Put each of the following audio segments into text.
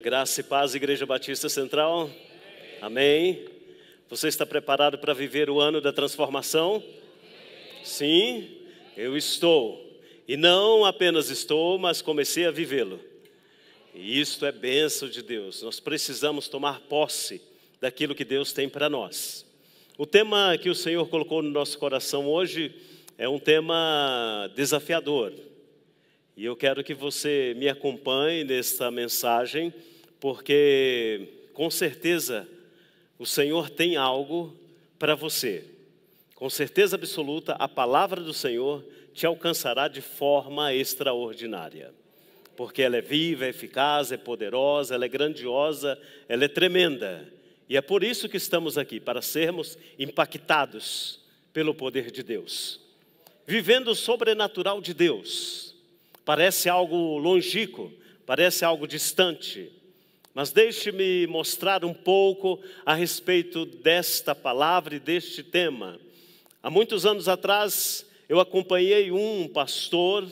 Graça e paz, Igreja Batista Central. Amém. Você está preparado para viver o ano da transformação? Sim, eu estou. E não apenas estou, mas comecei a vivê-lo. E isto é bênção de Deus. Nós precisamos tomar posse daquilo que Deus tem para nós. O tema que o Senhor colocou no nosso coração hoje é um tema desafiador. E eu quero que você me acompanhe nesta mensagem, porque com certeza o Senhor tem algo para você. Com certeza absoluta, a palavra do Senhor te alcançará de forma extraordinária. Porque ela é viva, é eficaz, é poderosa, ela é grandiosa, ela é tremenda. E é por isso que estamos aqui, para sermos impactados pelo poder de Deus. Vivendo o sobrenatural de Deus. Parece algo longínquo, parece algo distante. Mas deixe-me mostrar um pouco a respeito desta palavra e deste tema. Há muitos anos atrás, eu acompanhei um pastor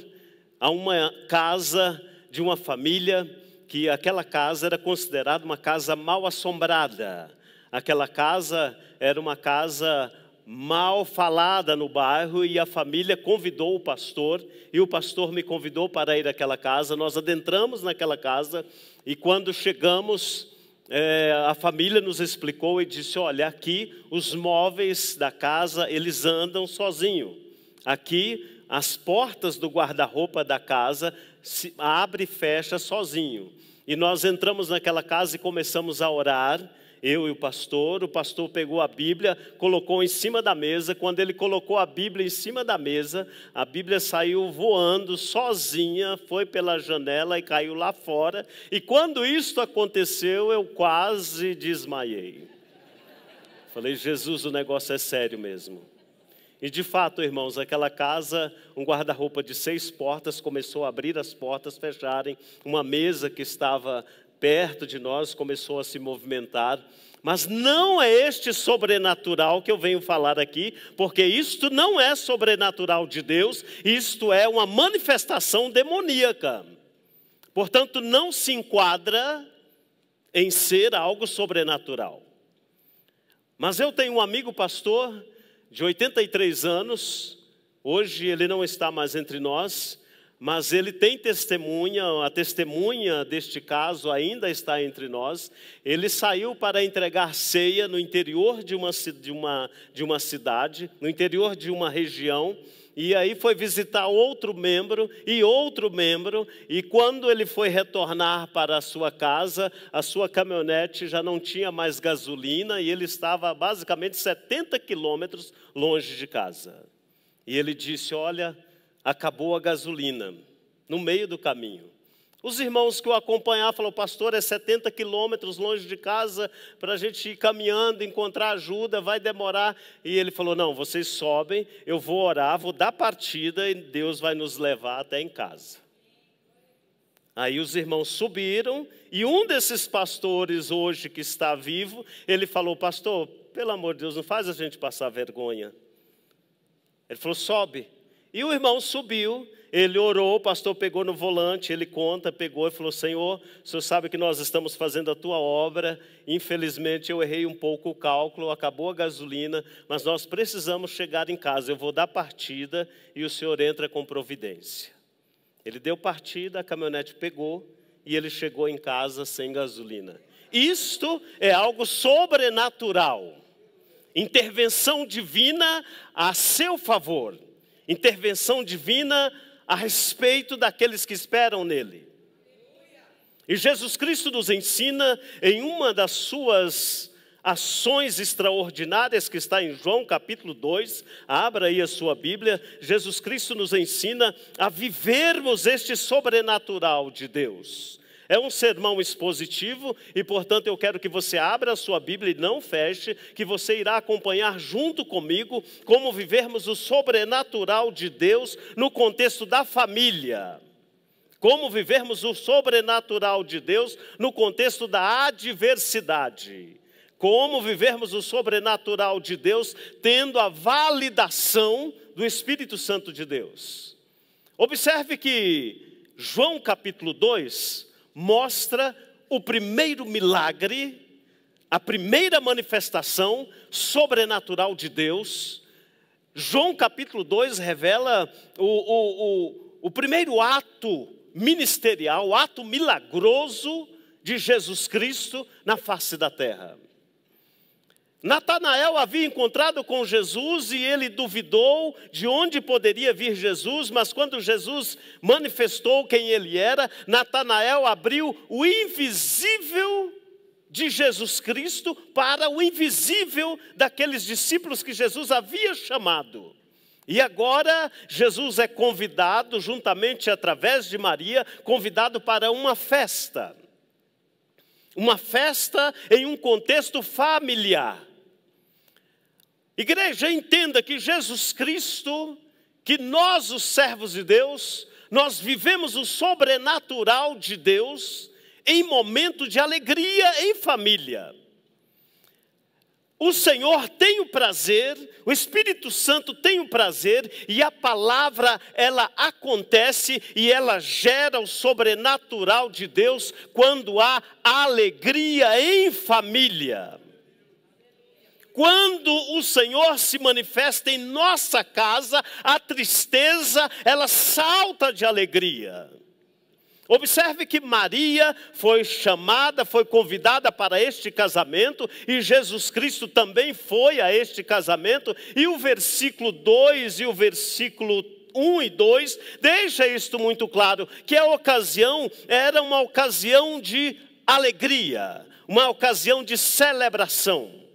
a uma casa de uma família, que aquela casa era considerada uma casa mal assombrada. Aquela casa era uma casa mal falada no bairro, e a família convidou o pastor, e o pastor me convidou para ir àquela casa. Nós adentramos naquela casa, e quando chegamos, a família nos explicou e disse: olha, aqui os móveis da casa, eles andam sozinhos. Aqui as portas do guarda-roupa da casa se abre e fecha sozinho. E nós entramos naquela casa e começamos a orar. Eu e o pastor pegou a Bíblia, colocou em cima da mesa. Quando ele colocou a Bíblia em cima da mesa, a Bíblia saiu voando sozinha, foi pela janela e caiu lá fora. E quando isso aconteceu, eu quase desmaiei. Falei: Jesus, o negócio é sério mesmo. E de fato, irmãos, aquela casa, um guarda-roupa de 6 portas, começou a abrir as portas, fecharem. Uma mesa que estava perto de nós começou a se movimentar. Mas não é este sobrenatural que eu venho falar aqui, porque isto não é sobrenatural de Deus, isto é uma manifestação demoníaca. Portanto, não se enquadra em ser algo sobrenatural. Mas eu tenho um amigo pastor de 83 anos, hoje ele não está mais entre nós, mas ele tem testemunha, a testemunha deste caso ainda está entre nós. Ele saiu para entregar ceia no interior de uma cidade, no interior de uma região, e aí foi visitar outro membro, e quando ele foi retornar para a sua casa, a sua caminhonete já não tinha mais gasolina, e ele estava basicamente 70 quilômetros longe de casa. E ele disse: olha, acabou a gasolina, no meio do caminho. Os irmãos que o acompanhavam falaram: pastor, é 70 quilômetros longe de casa, para a gente ir caminhando, encontrar ajuda, vai demorar. E ele falou: não, vocês sobem, eu vou orar, vou dar partida, e Deus vai nos levar até em casa. Aí os irmãos subiram, e um desses pastores hoje que está vivo, ele falou: pastor, pelo amor de Deus, não faz a gente passar vergonha. Ele falou: sobe. E o irmão subiu, ele orou, o pastor pegou no volante, ele conta, pegou e falou: Senhor, o Senhor sabe que nós estamos fazendo a tua obra, infelizmente eu errei um pouco o cálculo, acabou a gasolina, mas nós precisamos chegar em casa, eu vou dar partida e o Senhor entra com providência. Ele deu partida, a caminhonete pegou e ele chegou em casa sem gasolina. Isto é algo sobrenatural, intervenção divina a seu favor. Intervenção divina a respeito daqueles que esperam nele. E Jesus Cristo nos ensina em uma das suas ações extraordinárias, que está em João capítulo 2, abra aí a sua Bíblia. Jesus Cristo nos ensina a vivermos este sobrenatural de Deus. É um sermão expositivo e, portanto, eu quero que você abra a sua Bíblia e não feche, que você irá acompanhar junto comigo como vivermos o sobrenatural de Deus no contexto da família. Como vivermos o sobrenatural de Deus no contexto da adversidade. Como vivermos o sobrenatural de Deus tendo a validação do Espírito Santo de Deus. Observe que João capítulo 2 mostra o primeiro milagre, a primeira manifestação sobrenatural de Deus. João capítulo 2 revela o primeiro ato ministerial, o ato milagroso de Jesus Cristo na face da terra. Natanael havia encontrado com Jesus e ele duvidou de onde poderia vir Jesus, mas quando Jesus manifestou quem ele era, Natanael abriu o invisível de Jesus Cristo para o invisível daqueles discípulos que Jesus havia chamado. E agora Jesus é convidado, juntamente através de Maria, convidado para uma festa. Uma festa em um contexto familiar. Igreja, entenda que Jesus Cristo, que nós, os servos de Deus, nós vivemos o sobrenatural de Deus em momento de alegria em família. O Senhor tem o prazer, o Espírito Santo tem o prazer, e a palavra, ela acontece e ela gera o sobrenatural de Deus quando há alegria em família. Quando o Senhor se manifesta em nossa casa, a tristeza, ela salta de alegria. Observe que Maria foi chamada, foi convidada para este casamento, e Jesus Cristo também foi a este casamento, e o versículo 2 e o versículo 1 e 2 deixa isto muito claro, que a ocasião era uma ocasião de alegria, uma ocasião de celebração.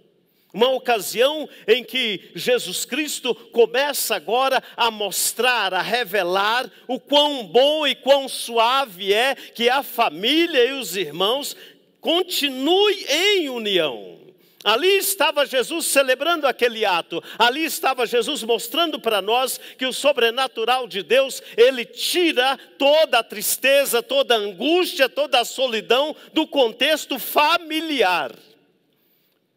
Uma ocasião em que Jesus Cristo começa agora a mostrar, a revelar o quão bom e quão suave é que a família e os irmãos continuem em união. Ali estava Jesus celebrando aquele ato, ali estava Jesus mostrando para nós que o sobrenatural de Deus, ele tira toda a tristeza, toda a angústia, toda a solidão do contexto familiar.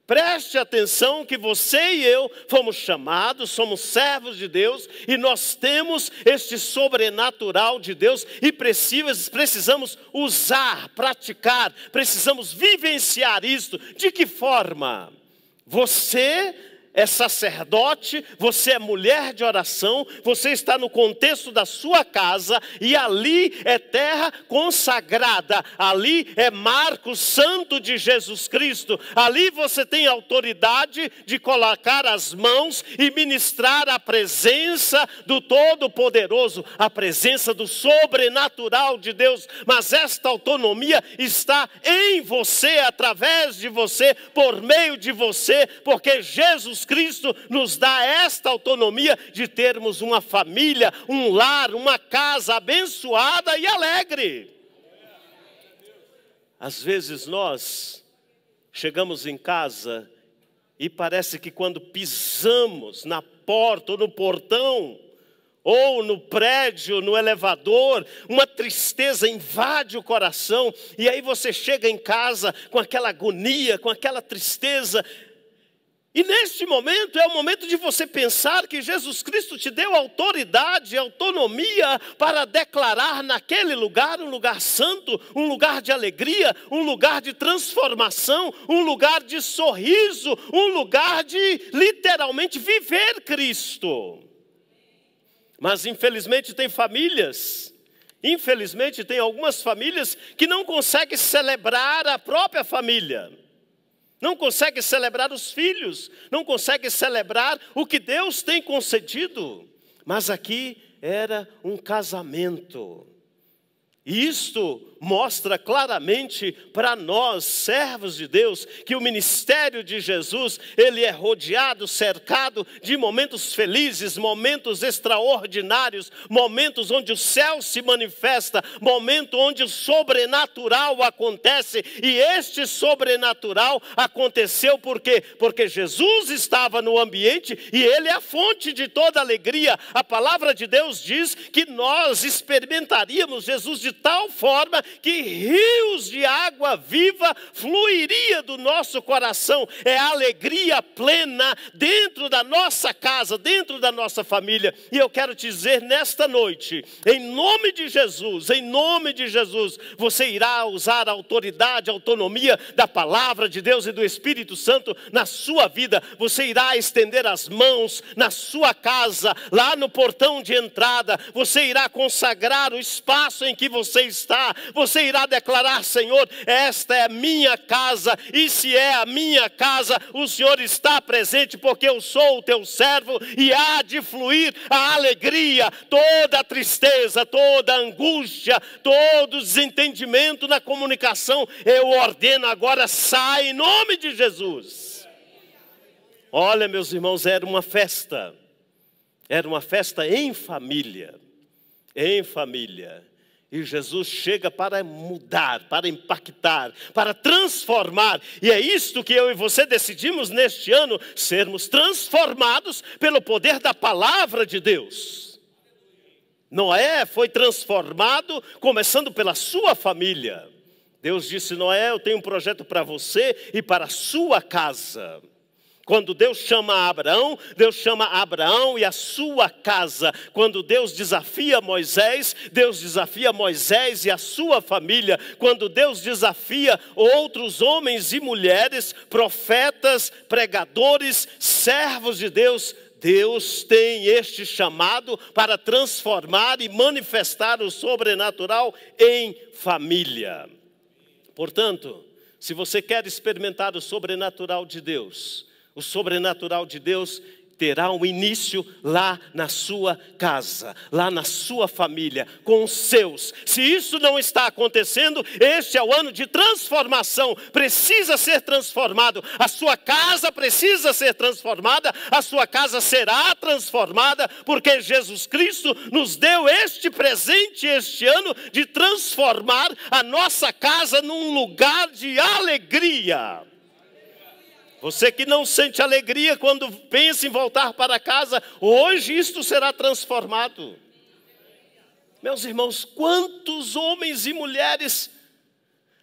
Preste atenção que você e eu fomos chamados, somos servos de Deus, e nós temos este sobrenatural de Deus, e precisamos usar, praticar, precisamos vivenciar isto. De que forma? Você é sacerdote, você é mulher de oração, você está no contexto da sua casa, e ali é terra consagrada, ali é marco santo de Jesus Cristo, ali você tem autoridade de colocar as mãos e ministrar a presença do Todo-Poderoso, a presença do sobrenatural de Deus, mas esta autonomia está em você, através de você, por meio de você, porque Jesus Cristo nos dá esta autonomia de termos uma família, um lar, uma casa abençoada e alegre. Às vezes nós chegamos em casa e parece que quando pisamos na porta ou no portão, ou no prédio, no elevador, uma tristeza invade o coração, e aí você chega em casa com aquela agonia, com aquela tristeza. E neste momento é o momento de você pensar que Jesus Cristo te deu autoridade, autonomia para declarar naquele lugar um lugar santo, um lugar de alegria, um lugar de transformação, um lugar de sorriso, um lugar de literalmente viver Cristo. Mas infelizmente tem famílias, infelizmente tem algumas famílias que não conseguem celebrar a própria família. Não consegue celebrar os filhos, não consegue celebrar o que Deus tem concedido. Mas aqui era um casamento. E isto mostra claramente para nós, servos de Deus, que o ministério de Jesus, ele é rodeado, cercado de momentos felizes, momentos extraordinários, momentos onde o céu se manifesta, momento onde o sobrenatural acontece. E este sobrenatural aconteceu por quê? Porque Jesus estava no ambiente e ele é a fonte de toda alegria. A palavra de Deus diz que nós experimentaríamos Jesus de tal forma que rios de água viva fluiria do nosso coração. É alegria plena dentro da nossa casa, dentro da nossa família. E eu quero te dizer nesta noite, em nome de Jesus, você irá usar a autoridade, a autonomia da palavra de Deus e do Espírito Santo na sua vida. Você irá estender as mãos na sua casa, lá no portão de entrada. Você irá consagrar o espaço em que você está. Você irá declarar: Senhor, esta é a minha casa, e se é a minha casa, o Senhor está presente, porque eu sou o teu servo, e há de fluir a alegria. Toda a tristeza, toda a angústia, todo desentendimento na comunicação, eu ordeno agora, sai em nome de Jesus. Olha, meus irmãos, era uma festa em família, e Jesus chega para mudar, para impactar, para transformar, e é isto que eu e você decidimos neste ano, sermos transformados pelo poder da palavra de Deus. Noé foi transformado, começando pela sua família. Deus disse: Noé, eu tenho um projeto para você e para a sua casa. Quando Deus chama Abraão e a sua casa. Quando Deus desafia Moisés e a sua família. Quando Deus desafia outros homens e mulheres, profetas, pregadores, servos de Deus, Deus tem este chamado para transformar e manifestar o sobrenatural em família. Portanto, se você quer experimentar o sobrenatural de Deus, o sobrenatural de Deus terá um início lá na sua casa, lá na sua família, com os seus. Se isso não está acontecendo, este é o ano de transformação. Precisa ser transformado. A sua casa precisa ser transformada. A sua casa será transformada, porque Jesus Cristo nos deu este presente este ano de transformar a nossa casa num lugar de alegria. Você que não sente alegria quando pensa em voltar para casa, hoje isto será transformado. Meus irmãos, quantos homens e mulheres,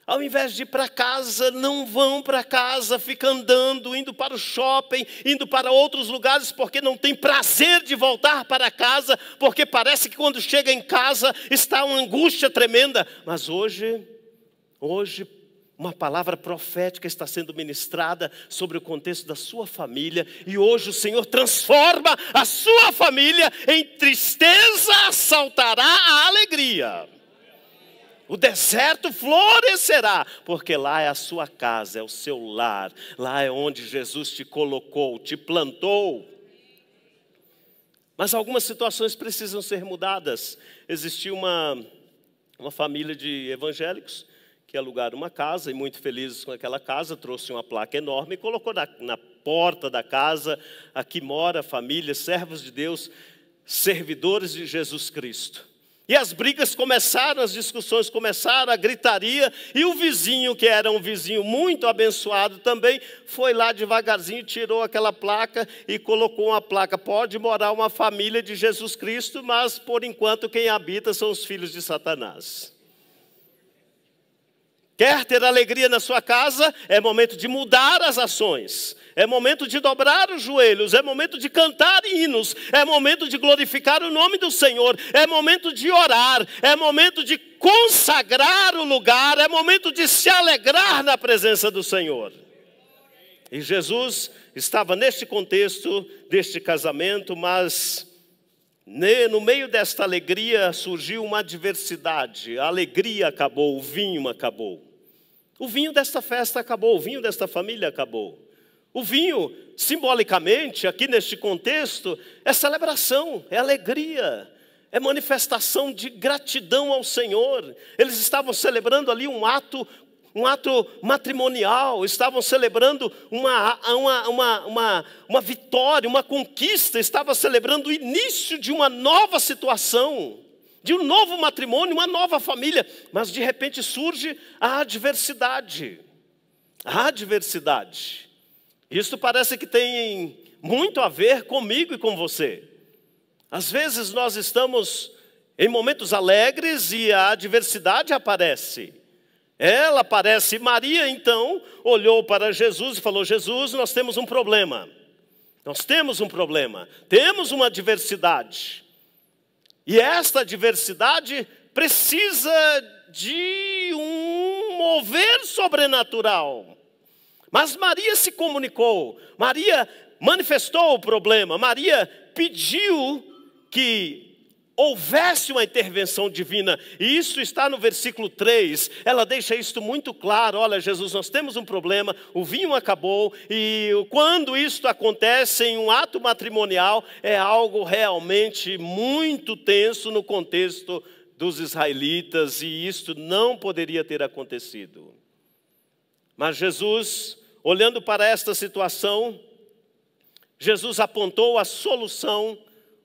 ao invés de ir para casa, não vão para casa, ficam andando, indo para o shopping, indo para outros lugares, porque não tem prazer de voltar para casa, porque parece que quando chega em casa está uma angústia tremenda. Mas hoje, uma palavra profética está sendo ministrada sobre o contexto da sua família. E hoje o Senhor transforma a sua família. Em tristeza saltará a alegria. O deserto florescerá, porque lá é a sua casa, é o seu lar. Lá é onde Jesus te colocou, te plantou. Mas algumas situações precisam ser mudadas. Existiu uma família de evangélicos que alugaram uma casa, e muito felizes com aquela casa, trouxe uma placa enorme e colocou na porta da casa: aqui mora a família, servos de Deus, servidores de Jesus Cristo. E as brigas começaram, as discussões começaram, a gritaria, e o vizinho, que era um vizinho muito abençoado também, foi lá devagarzinho, tirou aquela placa e colocou uma placa: pode morar uma família de Jesus Cristo, mas por enquanto quem habita são os filhos de Satanás. Quer ter alegria na sua casa? É momento de mudar as ações. É momento de dobrar os joelhos. É momento de cantar hinos. É momento de glorificar o nome do Senhor. É momento de orar. É momento de consagrar o lugar. É momento de se alegrar na presença do Senhor. E Jesus estava neste contexto deste casamento, mas no meio desta alegria surgiu uma adversidade. A alegria acabou, o vinho acabou. O vinho desta festa acabou, o vinho desta família acabou. O vinho, simbolicamente, aqui neste contexto, é celebração, é alegria, é manifestação de gratidão ao Senhor. Eles estavam celebrando ali um ato matrimonial, estavam celebrando uma vitória, uma conquista, estavam celebrando o início de uma nova situação, de um novo matrimônio, uma nova família. Mas de repente surge a adversidade. A adversidade. Isso parece que tem muito a ver comigo e com você. Às vezes nós estamos em momentos alegres e a adversidade aparece. Ela aparece. Maria, então, olhou para Jesus e falou: Jesus, nós temos um problema. Nós temos um problema. Temos uma adversidade. E esta adversidade precisa de um mover sobrenatural. Mas Maria se comunicou. Maria manifestou o problema. Maria pediu que houvesse uma intervenção divina, e isso está no versículo 3, ela deixa isto muito claro: olha, Jesus, nós temos um problema, o vinho acabou, e quando isto acontece em um ato matrimonial, é algo realmente muito tenso no contexto dos israelitas, e isto não poderia ter acontecido. Mas Jesus, olhando para esta situação, Jesus apontou a solução,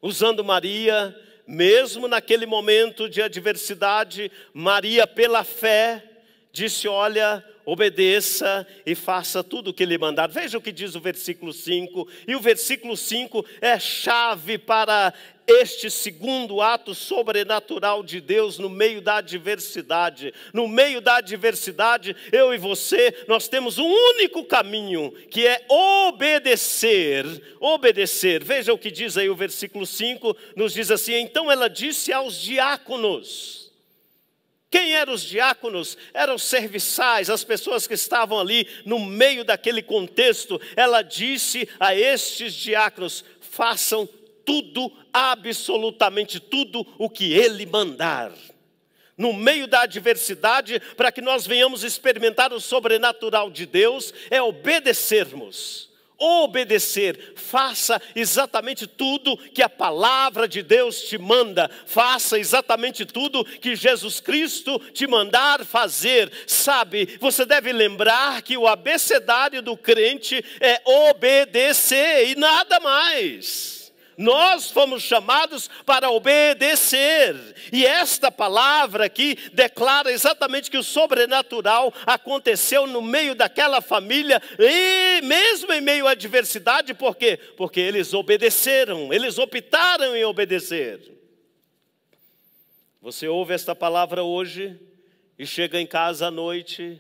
usando Maria. Mesmo naquele momento de adversidade, Maria, pela fé, disse: olha, obedeça e faça tudo o que lhe mandar. Veja o que diz o versículo 5. E o versículo 5 é chave para este segundo ato sobrenatural de Deus no meio da adversidade. No meio da adversidade, eu e você, nós temos um único caminho, que é obedecer. Obedecer. Veja o que diz aí o versículo 5, nos diz assim: então ela disse aos diáconos. Quem eram os diáconos? Eram os serviçais, as pessoas que estavam ali no meio daquele contexto. Ela disse a estes diáconos: façam tudo, absolutamente tudo o que ele mandar. No meio da adversidade, para que nós venhamos experimentar o sobrenatural de Deus, é obedecermos. Obedecer, faça exatamente tudo que a palavra de Deus te manda, faça exatamente tudo que Jesus Cristo te mandar fazer. Sabe, você deve lembrar que o abecedário do crente é obedecer e nada mais. Nós fomos chamados para obedecer. E esta palavra aqui declara exatamente que o sobrenatural aconteceu no meio daquela família, e mesmo em meio à adversidade. Por quê? Porque eles obedeceram, eles optaram em obedecer. Você ouve esta palavra hoje e chega em casa à noite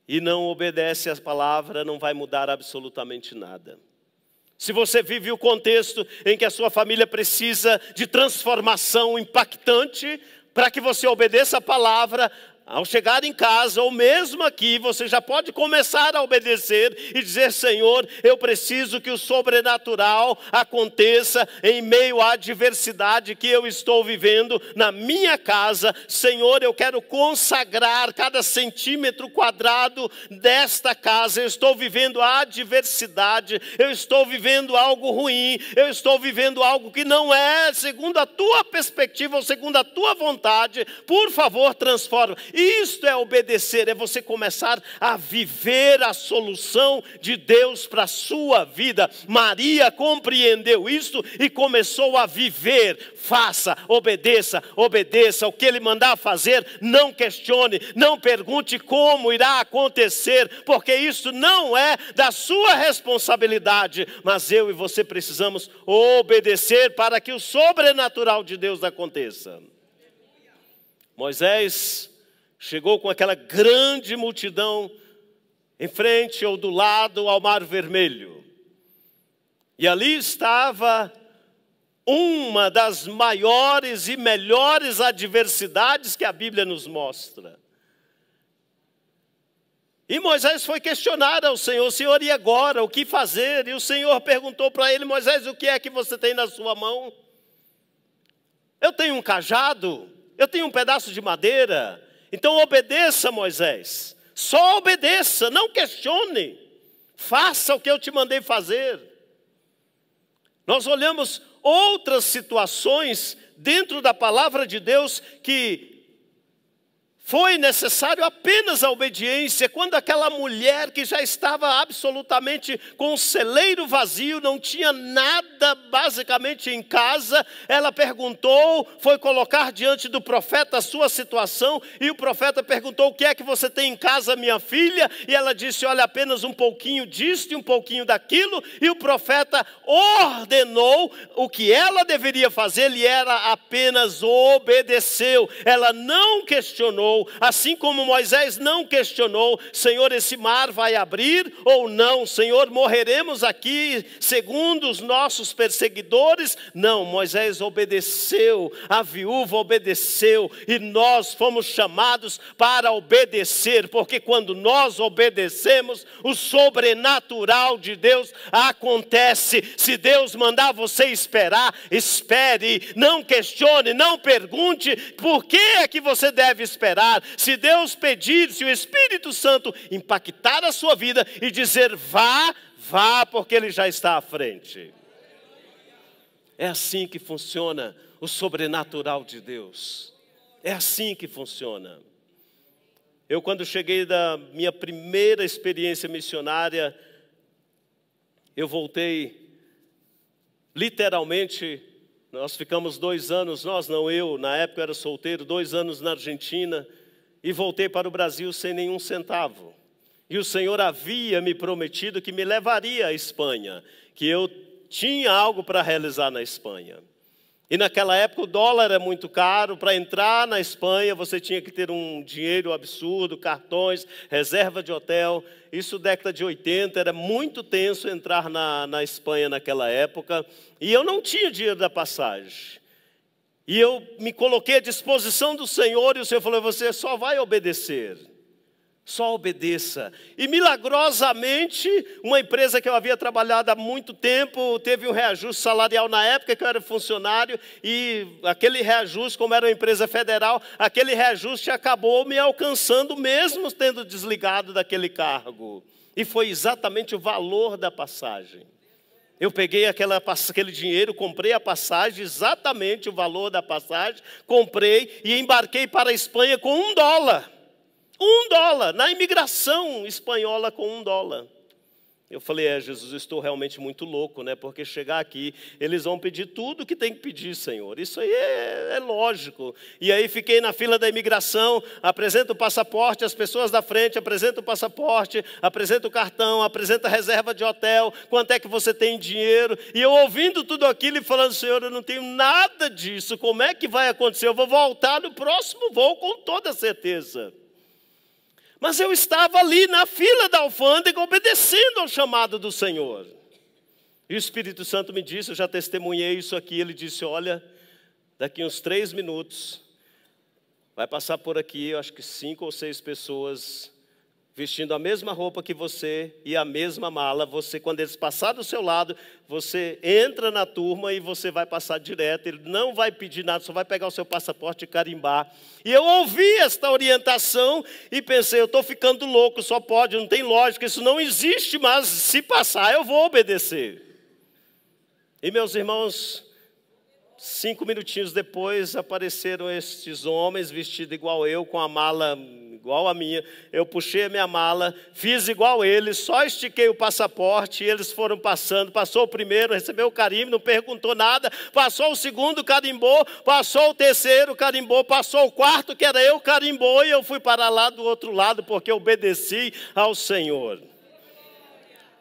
e não obedece a palavra, não vai mudar absolutamente nada. Se você vive o contexto em que a sua família precisa de transformação impactante, para que você obedeça a palavra, ao chegar em casa, ou mesmo aqui, você já pode começar a obedecer e dizer: Senhor, eu preciso que o sobrenatural aconteça em meio à adversidade que eu estou vivendo na minha casa. Senhor, eu quero consagrar cada centímetro quadrado desta casa. Eu estou vivendo a adversidade, eu estou vivendo algo ruim, eu estou vivendo algo que não é segundo a tua perspectiva ou segundo a tua vontade. Por favor, transforma. Isto é obedecer, é você começar a viver a solução de Deus para a sua vida. Maria compreendeu isto e começou a viver. Faça, obedeça, obedeça. O que Ele mandar fazer, não questione, não pergunte como irá acontecer, porque isso não é da sua responsabilidade. Mas eu e você precisamos obedecer para que o sobrenatural de Deus aconteça. Moisés chegou com aquela grande multidão em frente ou do lado ao Mar Vermelho. E ali estava uma das maiores e melhores adversidades que a Bíblia nos mostra. E Moisés foi questionar ao Senhor: Senhor, e agora? O que fazer? E o Senhor perguntou para ele: Moisés, o que é que você tem na sua mão? Eu tenho um cajado, eu tenho um pedaço de madeira. Então obedeça, Moisés, só obedeça, não questione, faça o que eu te mandei fazer. Nós olhamos outras situações dentro da palavra de Deus que Foi necessário apenas a obediência, quando aquela mulher que já estava absolutamente com o celeiro vazio, não tinha nada basicamente em casa, ela perguntou, foi colocar diante do profeta a sua situação, e o profeta perguntou: o que é que você tem em casa, minha filha? E ela disse: olha, apenas um pouquinho disto e um pouquinho daquilo. E o profeta ordenou o que ela deveria fazer, e ela apenas obedeceu, ela não questionou. Assim como Moisés não questionou: Senhor, esse mar vai abrir ou não? Senhor, morreremos aqui segundo os nossos perseguidores? Não, Moisés obedeceu, a viúva obedeceu, e nós fomos chamados para obedecer, porque quando nós obedecemos, o sobrenatural de Deus acontece. Se Deus mandar você esperar, espere, não questione, não pergunte por que é que você deve esperar. Se Deus pedir, se o Espírito Santo impactar a sua vida e dizer vá, vá, porque Ele já está à frente. É assim que funciona o sobrenatural de Deus. É assim que funciona. Eu, quando cheguei da minha primeira experiência missionária, eu voltei literalmente. Nós ficamos 2 anos, nós não, eu, na época eu era solteiro, 2 anos na Argentina, e voltei para o Brasil sem nenhum centavo. E o Senhor havia me prometido que me levaria à Espanha, que eu tinha algo para realizar na Espanha. E naquela época o dólar era muito caro. Para entrar na Espanha você tinha que ter um dinheiro absurdo, cartões, reserva de hotel. Isso década de 80, era muito tenso entrar na Espanha naquela época. E eu não tinha dinheiro da passagem. E eu me coloquei à disposição do Senhor, e o Senhor falou: você só vai obedecer. Só obedeça. E milagrosamente, uma empresa que eu havia trabalhado há muito tempo, teve um reajuste salarial na época que eu era funcionário, e aquele reajuste, como era uma empresa federal, aquele reajuste acabou me alcançando mesmo tendo desligado daquele cargo. E foi exatamente o valor da passagem. Eu peguei aquele dinheiro, comprei a passagem, exatamente o valor da passagem, comprei e embarquei para a Espanha com $1. $1, na imigração espanhola com $1. Eu falei: Jesus, eu estou realmente muito louco, né? Porque chegar aqui, eles vão pedir tudo que tem que pedir, Senhor. Isso aí é lógico. E aí fiquei na fila da imigração, apresento o passaporte, as pessoas da frente, apresento o passaporte, apresento o cartão, apresento a reserva de hotel, quanto é que você tem em dinheiro? E eu ouvindo tudo aquilo e falando: Senhor, eu não tenho nada disso, como é que vai acontecer? Eu vou voltar no próximo voo com toda certeza. Mas eu estava ali na fila da alfândega, obedecendo ao chamado do Senhor. E o Espírito Santo me disse, eu já testemunhei isso aqui, ele disse: olha, daqui uns 3 minutos, vai passar por aqui, eu acho que 5 ou 6 pessoas, vestindo a mesma roupa que você e a mesma mala. Você, quando eles passarem do seu lado, você entra na turma e você vai passar direto. Ele não vai pedir nada, só vai pegar o seu passaporte e carimbar. E eu ouvi esta orientação e pensei: eu estou ficando louco, só pode, não tem lógica, isso não existe, mas se passar eu vou obedecer. E meus irmãos, 5 minutinhos depois apareceram estes homens vestidos igual eu, com a mala igual a minha. Eu puxei a minha mala, fiz igual eles, só estiquei o passaporte e eles foram passando. Passou o primeiro, recebeu o carimbo, não perguntou nada. Passou o segundo, carimbou. Passou o terceiro, carimbou. Passou o quarto, que era eu, carimbou. E eu fui para lá do outro lado, porque obedeci ao Senhor.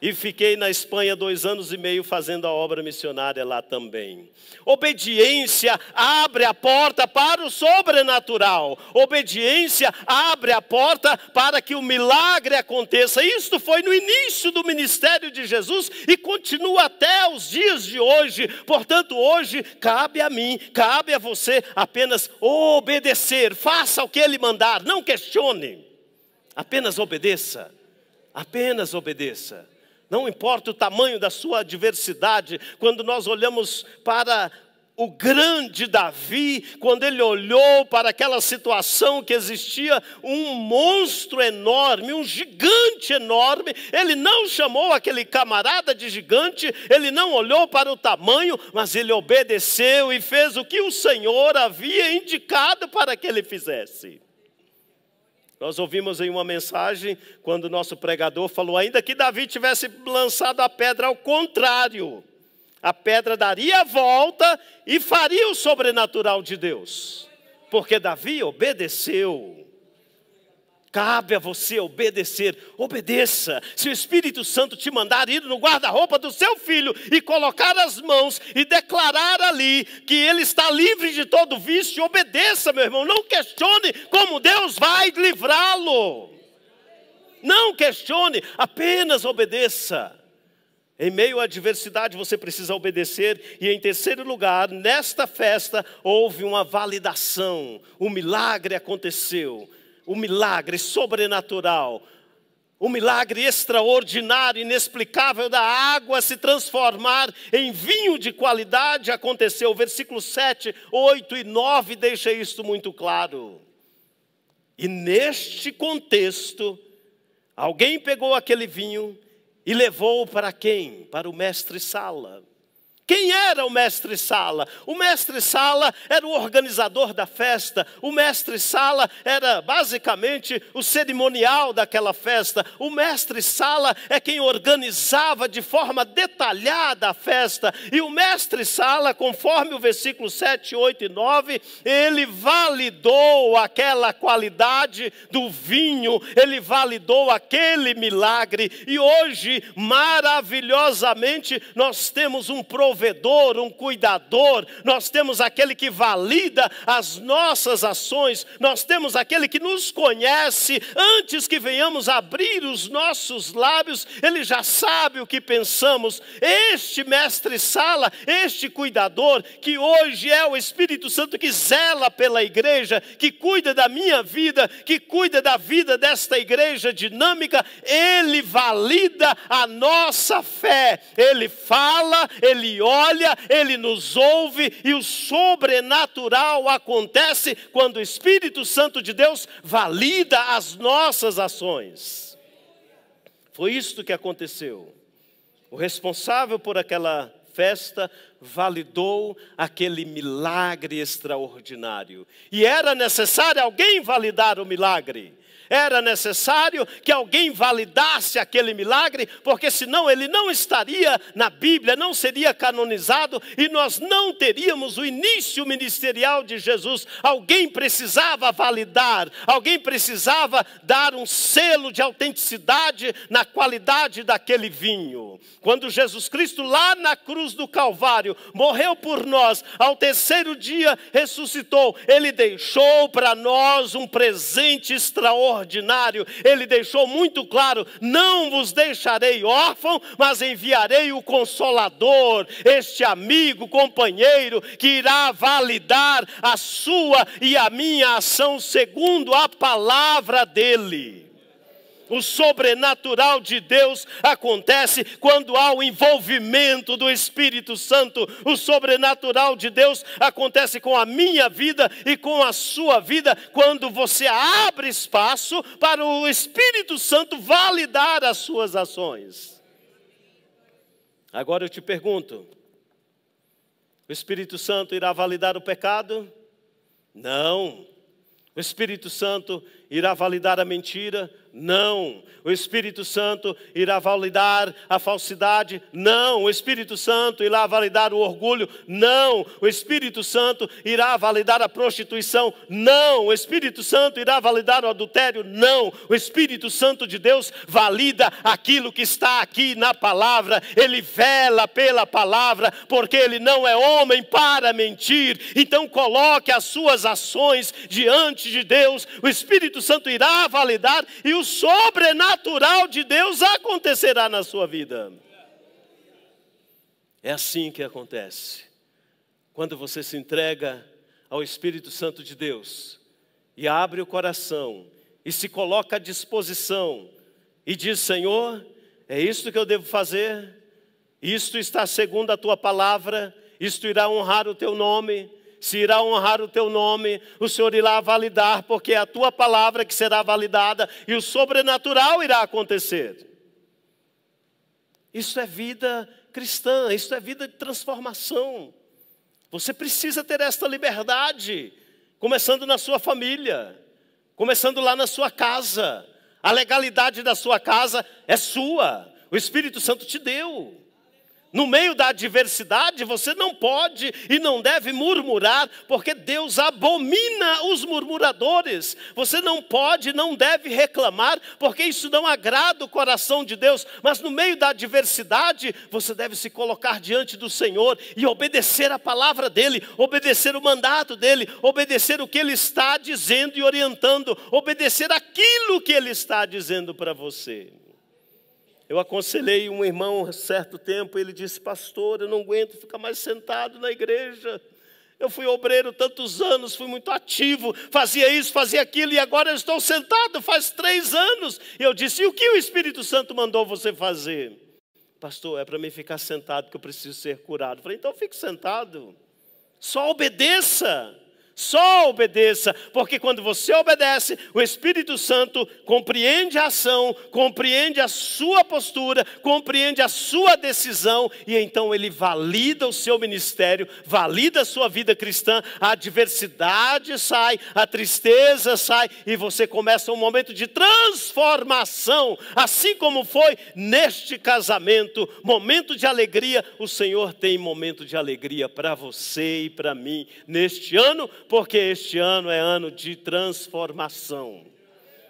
E fiquei na Espanha 2 anos e meio fazendo a obra missionária lá também. Obediência abre a porta para o sobrenatural. Obediência abre a porta para que o milagre aconteça. Isto foi no início do ministério de Jesus e continua até os dias de hoje. Portanto, hoje cabe a mim, cabe a você apenas obedecer. Faça o que Ele mandar, não questione. Apenas obedeça. Apenas obedeça. Não importa o tamanho da sua adversidade. Quando nós olhamos para o grande Davi, quando ele olhou para aquela situação que existia um monstro enorme, um gigante enorme, ele não chamou aquele camarada de gigante, ele não olhou para o tamanho, mas ele obedeceu e fez o que o Senhor havia indicado para que ele fizesse. Nós ouvimos em uma mensagem, quando o nosso pregador falou, ainda que Davi tivesse lançado a pedra ao contrário, a pedra daria a volta e faria o sobrenatural de Deus. Porque Davi obedeceu. Cabe a você obedecer, obedeça. Se o Espírito Santo te mandar ir no guarda-roupa do seu filho e colocar as mãos e declarar ali que ele está livre de todo vício, obedeça, meu irmão. Não questione como Deus vai livrá-lo. Não questione, apenas obedeça. Em meio à adversidade você precisa obedecer. E em terceiro lugar, nesta festa houve uma validação. O milagre aconteceu. O milagre sobrenatural, o milagre extraordinário, inexplicável da água se transformar em vinho de qualidade aconteceu. Versículos 7, 8 e 9 deixa isto muito claro. E neste contexto, alguém pegou aquele vinho e levou para quem? Para o mestre-sala. Quem era o mestre-sala? O mestre-sala era o organizador da festa. O mestre-sala era basicamente o cerimonial daquela festa. O mestre-sala é quem organizava de forma detalhada a festa. E o mestre-sala, conforme o versículo 7, 8 e 9, ele validou aquela qualidade do vinho. Ele validou aquele milagre. E hoje, maravilhosamente, nós temos um provedor, um cuidador, nós temos aquele que valida as nossas ações, nós temos aquele que nos conhece antes que venhamos abrir os nossos lábios, ele já sabe o que pensamos. Este mestre-sala, este cuidador, que hoje é o Espírito Santo que zela pela igreja, que cuida da minha vida, que cuida da vida desta igreja dinâmica, ele valida a nossa fé, ele fala, ele olha, ele nos ouve e o sobrenatural acontece quando o Espírito Santo de Deus valida as nossas ações. Foi isto que aconteceu. O responsável por aquela festa validou aquele milagre extraordinário. E era necessário alguém validar o milagre. Era necessário que alguém validasse aquele milagre, porque senão ele não estaria na Bíblia, não seria canonizado e nós não teríamos o início ministerial de Jesus. Alguém precisava validar, alguém precisava dar um selo de autenticidade na qualidade daquele vinho. Quando Jesus Cristo lá na cruz do Calvário morreu por nós, ao terceiro dia ressuscitou, ele deixou para nós um presente extraordinário. Ele deixou muito claro, não vos deixarei órfão, mas enviarei o Consolador, este amigo, companheiro, que irá validar a sua e a minha ação segundo a palavra dele. O sobrenatural de Deus acontece quando há o envolvimento do Espírito Santo. O sobrenatural de Deus acontece com a minha vida e com a sua vida, quando você abre espaço para o Espírito Santo validar as suas ações. Agora eu te pergunto, o Espírito Santo irá validar o pecado? Não. O Espírito Santo irá validar a mentira? Não. O Espírito Santo irá validar a falsidade? Não. O Espírito Santo irá validar o orgulho? Não. O Espírito Santo irá validar a prostituição? Não. O Espírito Santo irá validar o adultério? Não. O Espírito Santo de Deus valida aquilo que está aqui na palavra. Ele vela pela palavra, porque ele não é homem para mentir. Então coloque as suas ações diante de Deus. O Espírito Santo irá validar e o sobrenatural de Deus acontecerá na sua vida. É assim que acontece. Quando você se entrega ao Espírito Santo de Deus e abre o coração e se coloca à disposição e diz: Senhor, é isto que eu devo fazer, isto está segundo a tua palavra, isto irá honrar o teu nome. Se irá honrar o teu nome, o Senhor irá validar, porque é a tua palavra que será validada e o sobrenatural irá acontecer. Isso é vida cristã, isso é vida de transformação. Você precisa ter esta liberdade, começando na sua família. Começando lá na sua casa. A legalidade da sua casa é sua. O Espírito Santo te deu. No meio da adversidade, você não pode e não deve murmurar, porque Deus abomina os murmuradores. Você não pode e não deve reclamar, porque isso não agrada o coração de Deus. Mas no meio da adversidade, você deve se colocar diante do Senhor e obedecer a palavra dEle, obedecer o mandato dEle, obedecer o que Ele está dizendo e orientando, obedecer aquilo que Ele está dizendo para você. Eu aconselhei um irmão há certo tempo, ele disse: pastor, eu não aguento ficar mais sentado na igreja. Eu fui obreiro tantos anos, fui muito ativo, fazia isso, fazia aquilo, e agora eu estou sentado faz 3 anos. E eu disse: e o que o Espírito Santo mandou você fazer? Pastor, é para mim ficar sentado que eu preciso ser curado. Eu falei: então fique sentado, só obedeça. Só obedeça, porque quando você obedece, o Espírito Santo compreende a ação, compreende a sua postura, compreende a sua decisão, e então Ele valida o seu ministério, valida a sua vida cristã, a adversidade sai, a tristeza sai, e você começa um momento de transformação, assim como foi neste casamento, momento de alegria. O Senhor tem momento de alegria para você e para mim neste ano, porque este ano é ano de transformação,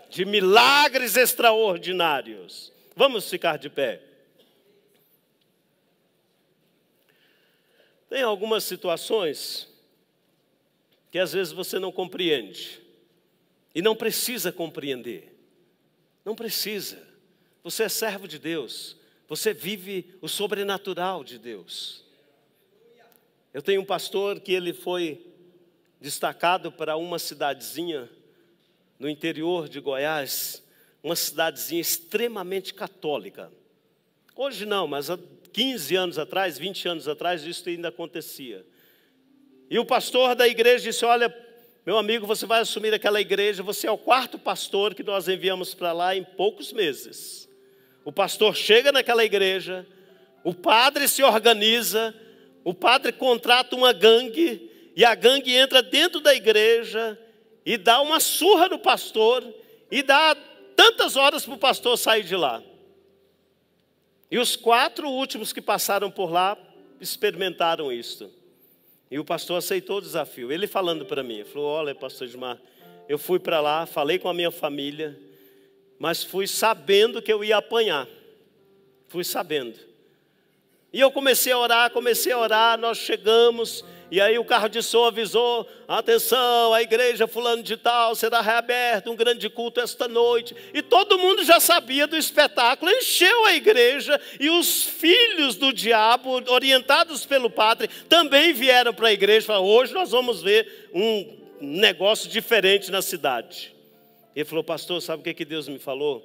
de milagres extraordinários. Vamos ficar de pé. Tem algumas situações que às vezes você não compreende, e não precisa compreender, não precisa. Você é servo de Deus, você vive o sobrenatural de Deus. Eu tenho um pastor que ele foi destacado para uma cidadezinha no interior de Goiás, uma cidadezinha extremamente católica. Hoje não, mas há 15 anos atrás, 20 anos atrás, isso ainda acontecia. E o pastor da igreja disse: olha, meu amigo, você vai assumir aquela igreja, você é o 4º pastor que nós enviamos para lá em poucos meses. O pastor chega naquela igreja, o padre se organiza, o padre contrata uma gangue, e a gangue entra dentro da igreja e dá uma surra no pastor e dá tantas horas para o pastor sair de lá. E os 4 últimos que passaram por lá experimentaram isto. E o pastor aceitou o desafio. Ele falando para mim, falou: olha, pastor Edmar, eu fui para lá, falei com a minha família, mas fui sabendo que eu ia apanhar. Fui sabendo. E eu comecei a orar, nós chegamos. E aí o carro de som avisou: atenção, a igreja fulano de tal será reaberta, um grande culto esta noite. E todo mundo já sabia do espetáculo, encheu a igreja. E os filhos do diabo, orientados pelo padre, também vieram para a igreja e falaram: hoje nós vamos ver um negócio diferente na cidade. Ele falou: pastor, sabe o que Deus me falou?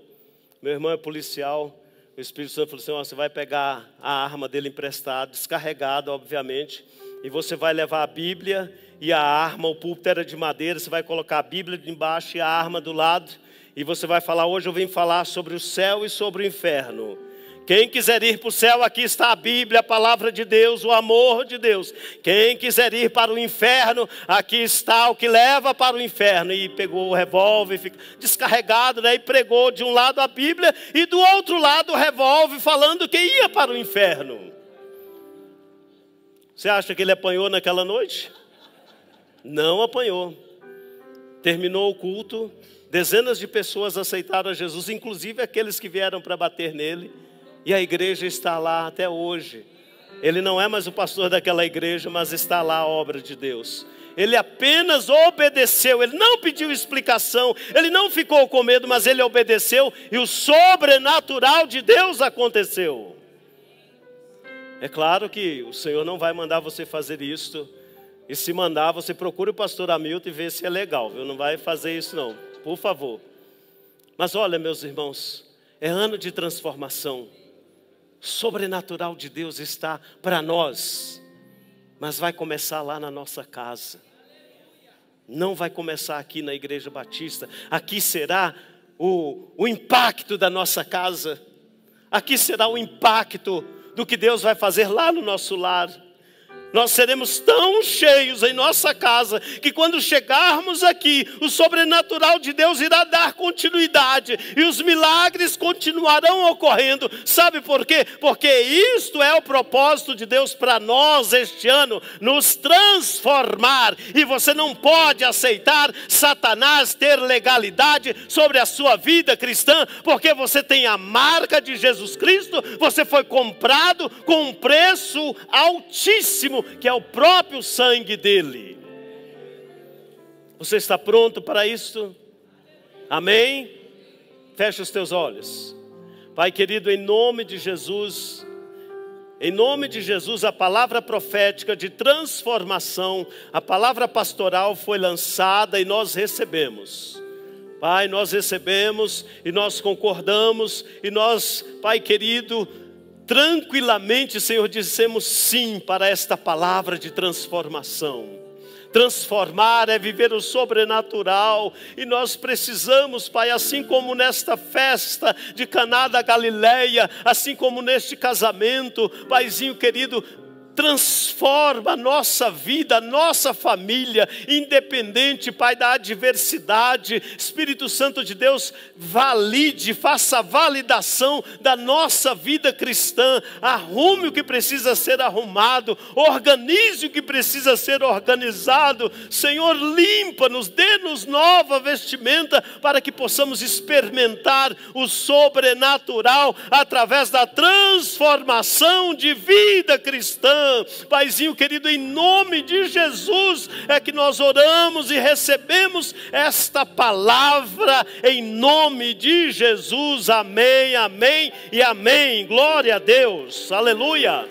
Meu irmão é policial. O Espírito Santo falou assim: ó, você vai pegar a arma dele emprestada, descarregada, obviamente, e você vai levar a Bíblia e a arma. O púlpito era de madeira, você vai colocar a Bíblia embaixo e a arma do lado, e você vai falar: hoje eu vim falar sobre o céu e sobre o inferno. Quem quiser ir para o céu, aqui está a Bíblia, a palavra de Deus, o amor de Deus. Quem quiser ir para o inferno, aqui está o que leva para o inferno. E pegou o revólver, ficou descarregado, né? E pregou de um lado a Bíblia e do outro lado o revólver, falando que ia para o inferno. Você acha que ele apanhou naquela noite? Não apanhou. Terminou o culto, dezenas de pessoas aceitaram a Jesus, inclusive aqueles que vieram para bater nele. E a igreja está lá até hoje. Ele não é mais o pastor daquela igreja, mas está lá a obra de Deus. Ele apenas obedeceu, ele não pediu explicação, ele não ficou com medo, mas ele obedeceu e o sobrenatural de Deus aconteceu. É claro que o Senhor não vai mandar você fazer isso, e se mandar, você procura o pastor Hamilton e vê se é legal, viu? Não vai fazer isso não, por favor. Mas olha, meus irmãos, é ano de transformação. Sobrenatural de Deus está para nós, mas vai começar lá na nossa casa. Não vai começar aqui na Igreja Batista. Aqui será o impacto da nossa casa. Aqui será o impacto do que Deus vai fazer lá no nosso lar. Nós seremos tão cheios em nossa casa que quando chegarmos aqui, o sobrenatural de Deus irá dar continuidade e os milagres continuarão ocorrendo. Sabe por quê? Porque isto é o propósito de Deus para nós este ano, nos transformar. E você não pode aceitar Satanás ter legalidade sobre a sua vida cristã, porque você tem a marca de Jesus Cristo, você foi comprado com um preço altíssimo, que é o próprio sangue dele. Você está pronto para isso? Amém? Fecha os teus olhos. Pai querido, em nome de Jesus, a palavra profética de transformação, a palavra pastoral foi lançada e nós recebemos. Pai, nós recebemos e nós concordamos e nós, Pai querido, tranquilamente, Senhor, dissemos sim para esta palavra de transformação. Transformar é viver o sobrenatural, e nós precisamos, Pai, assim como nesta festa de Caná da Galileia, assim como neste casamento, Paizinho querido, transforma a nossa vida, a nossa família, independente, Pai, da adversidade. Espírito Santo de Deus, valide, faça a validação da nossa vida cristã, arrume o que precisa ser arrumado, organize o que precisa ser organizado. Senhor, limpa-nos, dê-nos nova vestimenta, para que possamos experimentar o sobrenatural, através da transformação de vida cristã. Paizinho querido, em nome de Jesus é que nós oramos e recebemos esta palavra, em nome de Jesus. Amém, amém e amém. Glória a Deus, aleluia.